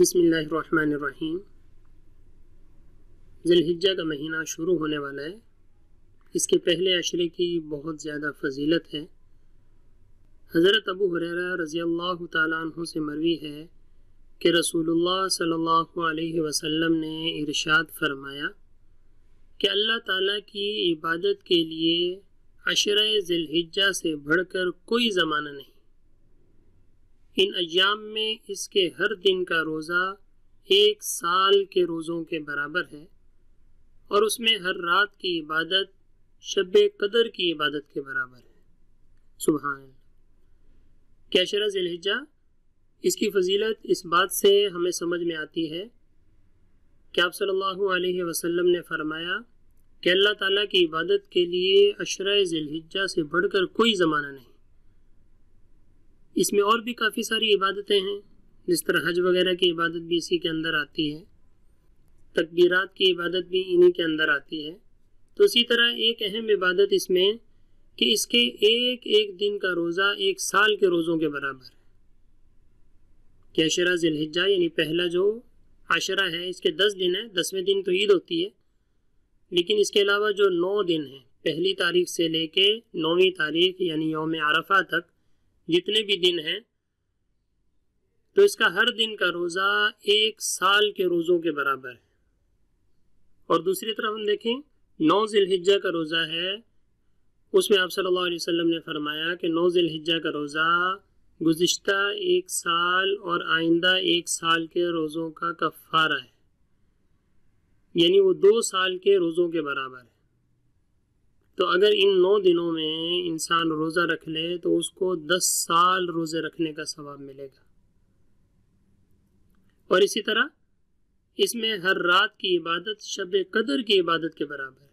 بسم اللہ الرحمن الرحیم۔ ذی الحجہ کا مہینہ شروع ہونے والا ہے۔ اس کے پہلے عشرے کی بہت زیادہ فضیلت ہے۔ حضرت ابو ہریرہ رضی اللہ تعالیٰ عنہ سے مروی ہے کہ رسول اللہ صلی اللہ علیہ وسلم نے ارشاد فرمایا کہ اللہ تعالیٰ کی عبادت کے لیے عشرہ ذی الحجہ سے بڑھ کر کوئی زمانہ نہیں۔ ان ایام میں اس کے ہر دن کا روزہ 1 سال کے روزوں کے برابر ہے، اور اس میں ہر رات کی عبادت شب قدر کی عبادت کے برابر ہے۔ سبحان اللہ۔ کہ عشرہ ذی الحجہ، اس کی فضیلت اس بات سے ہمیں سمجھ میں آتی ہے کہ آپ صلی اللہ علیہ وسلم نے فرمایا کہ اللہ تعالیٰ کی عبادت کے لیے عشرہ ذی الحجہ سے بڑھ کر کوئی زمانہ نہیں۔ اس میں اور بھی کافی ساری عبادتیں ہیں، جس طرح حج وغیرہ کی عبادت بھی اسی کے اندر آتی ہے، تکبیرات کی عبادت بھی انہی کے اندر آتی ہے۔ تو اسی طرح ایک اہم عبادت اس میں کہ اس کے ایک ایک دن کا روزہ 1 سال کے روزوں کے برابر ہے۔ کہ عشرہ ذی الحجہ یعنی پہلا جو عشرہ ہے، اس کے 10 دن ہیں، 10ویں دن تو عید ہوتی ہے، لیکن اس کے علاوہ جو 9 دن ہیں، پہلی تاریخ سے لے کے 9ویں تاریخ یعنی یوم عرفہ تک جتنے بھی دن ہیں، تو اس کا ہر دن کا روزہ 1 سال کے روزوں کے برابر ہے۔ اور دوسری طرف ہم دیکھیں 9 ذی الحجہ کا روزہ ہے، اس میں آپ صلی اللہ علیہ وسلم نے فرمایا کہ 9 ذی الحجہ کا روزہ گزشتہ 1 سال اور آئندہ 1 سال کے روزوں کا کفارہ ہے، یعنی وہ 2 سال کے روزوں کے برابر ہے۔ تو اگر ان 9 دنوں میں انسان روزہ رکھ لے تو اس کو 10 سال روزے رکھنے کا ثواب ملے گا۔ اور اسی طرح اس میں ہر رات کی عبادت شب قدر کی عبادت کے برابر ہے،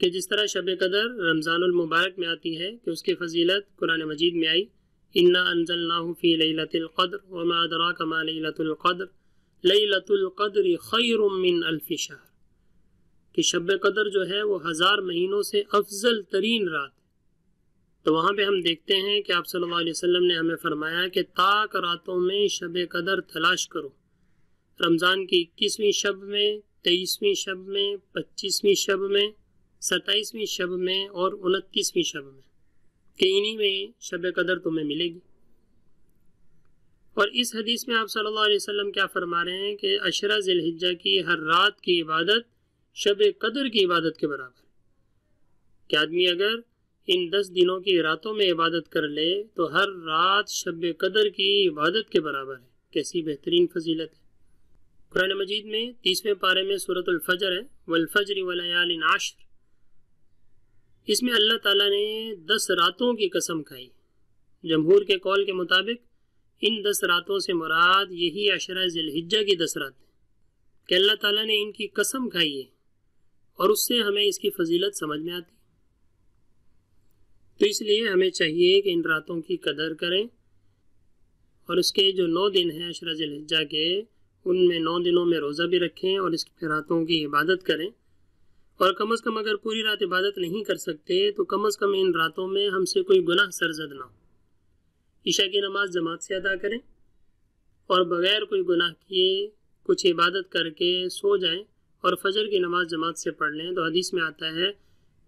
کہ جس طرح شب قدر رمضان المبارک میں آتی ہے کہ اس کی فضیلت قرآن مجید میں آئی، انا انزلناہ فی لیلۃ القدر وما ادراک ما لیلۃ القدر لیلۃ القدر خیر من 1000 شہر، کہ شب قدر جو ہے وہ 1000 مہینوں سے افضل ترین رات ہے۔ تو وہاں پہ ہم دیکھتے ہیں کہ آپ صلی اللہ علیہ وسلم نے ہمیں فرمایا کہ طاق راتوں میں شب قدر تلاش کرو، رمضان کی 21ویں شب میں، 23ویں شب میں، 25ویں شب میں، 27ویں شب میں اور 29ویں شب میں، کہ انہی میں شب قدر تمہیں ملے گی۔ اور اس حدیث میں آپ صلی اللہ علیہ وسلم کیا فرما رہے ہیں کہ عشرہ ذی الحجہ کی ہر رات کی عبادت شب قدر کی عبادت کے برابر ہے، کہ آدمی اگر ان 10 دنوں کی راتوں میں عبادت کر لے تو ہر رات شب قدر کی عبادت کے برابر ہے۔ کیسی بہترین فضیلت ہے۔ قرآن مجید میں 30ویں پارے میں سورۃ الفجر ہے، والفجر ولیال عشر، اس میں اللہ تعالیٰ نے 10 راتوں کی قسم کھائی۔ جمہور کے قول کے مطابق ان 10 راتوں سے مراد یہی عشرہ ذی الحجہ کی 10 راتیں، کہ اللہ تعالیٰ نے ان کی قسم کھائی ہے، اور اس سے ہمیں اس کی فضیلت سمجھ میں آتی۔ تو اس لیے ہمیں چاہیے کہ ان راتوں کی قدر کریں، اور اس کے جو 9 دن ہیں عشرہ ذی الحجہ کے، ان میں 9 دنوں میں روزہ بھی رکھیں اور اس کی راتوں کی عبادت کریں۔ اور کم از کم اگر پوری رات عبادت نہیں کر سکتے تو کم از کم ان راتوں میں ہم سے کوئی گناہ سرزد نہ ہو۔ عشاء کی نماز جماعت سے ادا کریں، اور بغیر کوئی گناہ کیے کچھ عبادت کر کے سو جائیں، اور فجر کی نماز جماعت سے پڑھ لیں۔ تو حدیث میں آتا ہے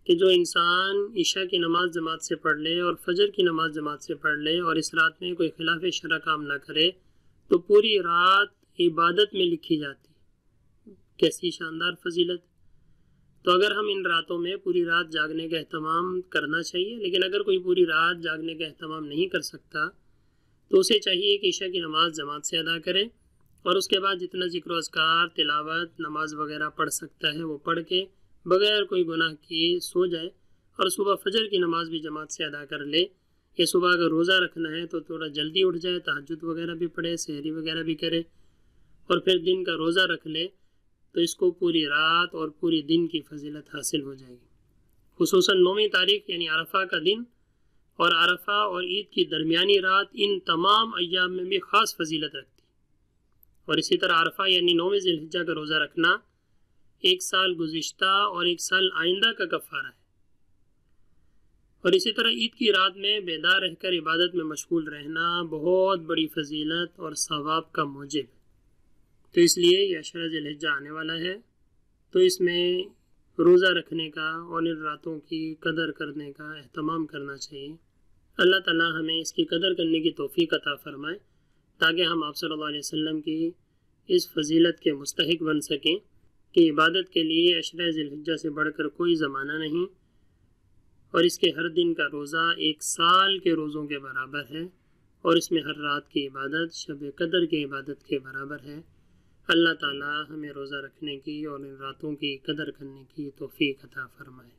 کہ جو انسان عشاء کی نماز جماعت سے پڑھ لے اور فجر کی نماز جماعت سے پڑھ لے اور اس رات میں کوئی خلاف شرع کام نہ کرے تو پوری رات عبادت میں لکھی جاتی۔ کیسی شاندار فضیلت۔ تو اگر ہم ان راتوں میں پوری رات جاگنے کا اہتمام کرنا چاہیے، لیکن اگر کوئی پوری رات جاگنے کا اہتمام نہیں کر سکتا تو اسے چاہیے کہ عشاء کی نماز جماعت سے ادا کرے، اور اس کے بعد جتنا ذکر و اذکار، تلاوت، نماز وغیرہ پڑھ سکتا ہے وہ پڑھ کے بغیر کوئی گناہ کیے سو جائے، اور صبح فجر کی نماز بھی جماعت سے ادا کر لے۔ یا صبح اگر روزہ رکھنا ہے تو تھوڑا جلدی اٹھ جائے، تہجد وغیرہ بھی پڑھے، سحری وغیرہ بھی کرے، اور پھر دن کا روزہ رکھ لے، تو اس کو پوری رات اور پوری دن کی فضیلت حاصل ہو جائے گی۔ خصوصاً 9ویں تاریخ یعنی عرفہ کا دن، اور عرفہ اور عید کی درمیانی رات ان تمام ایام میں بھی خاص فضیلت رکھتی۔ اور اسی طرح عرفہ یعنی 9ویں ذی الحجہ کا روزہ رکھنا 1 سال گزشتہ اور 1 سال آئندہ کا کفارہ ہے۔ اور اسی طرح عید کی رات میں بیدار رہ کر عبادت میں مشغول رہنا بہت بڑی فضیلت اور ثواب کا موجب ہے۔ تو اس لیے یہ عشرہ ذی الحجہ آنے والا ہے، تو اس میں روزہ رکھنے کا اور ان راتوں کی قدر کرنے کا اہتمام کرنا چاہیے۔ اللہ تعالیٰ ہمیں اس کی قدر کرنے کی توفیق عطا فرمائے تاکہ ہم آپ صلی اللہ علیہ وسلم کی اس فضیلت کے مستحق بن سکیں کہ عبادت کے لیے عشرہ ذی الحجہ سے بڑھ کر کوئی زمانہ نہیں، اور اس کے ہر دن کا روزہ 1 سال کے روزوں کے برابر ہے، اور اس میں ہر رات کی عبادت شب قدر کی عبادت کے برابر ہے۔ اللہ تعالیٰ ہمیں روزہ رکھنے کی اور ان راتوں کی قدر کرنے کی توفیق عطا فرمائے۔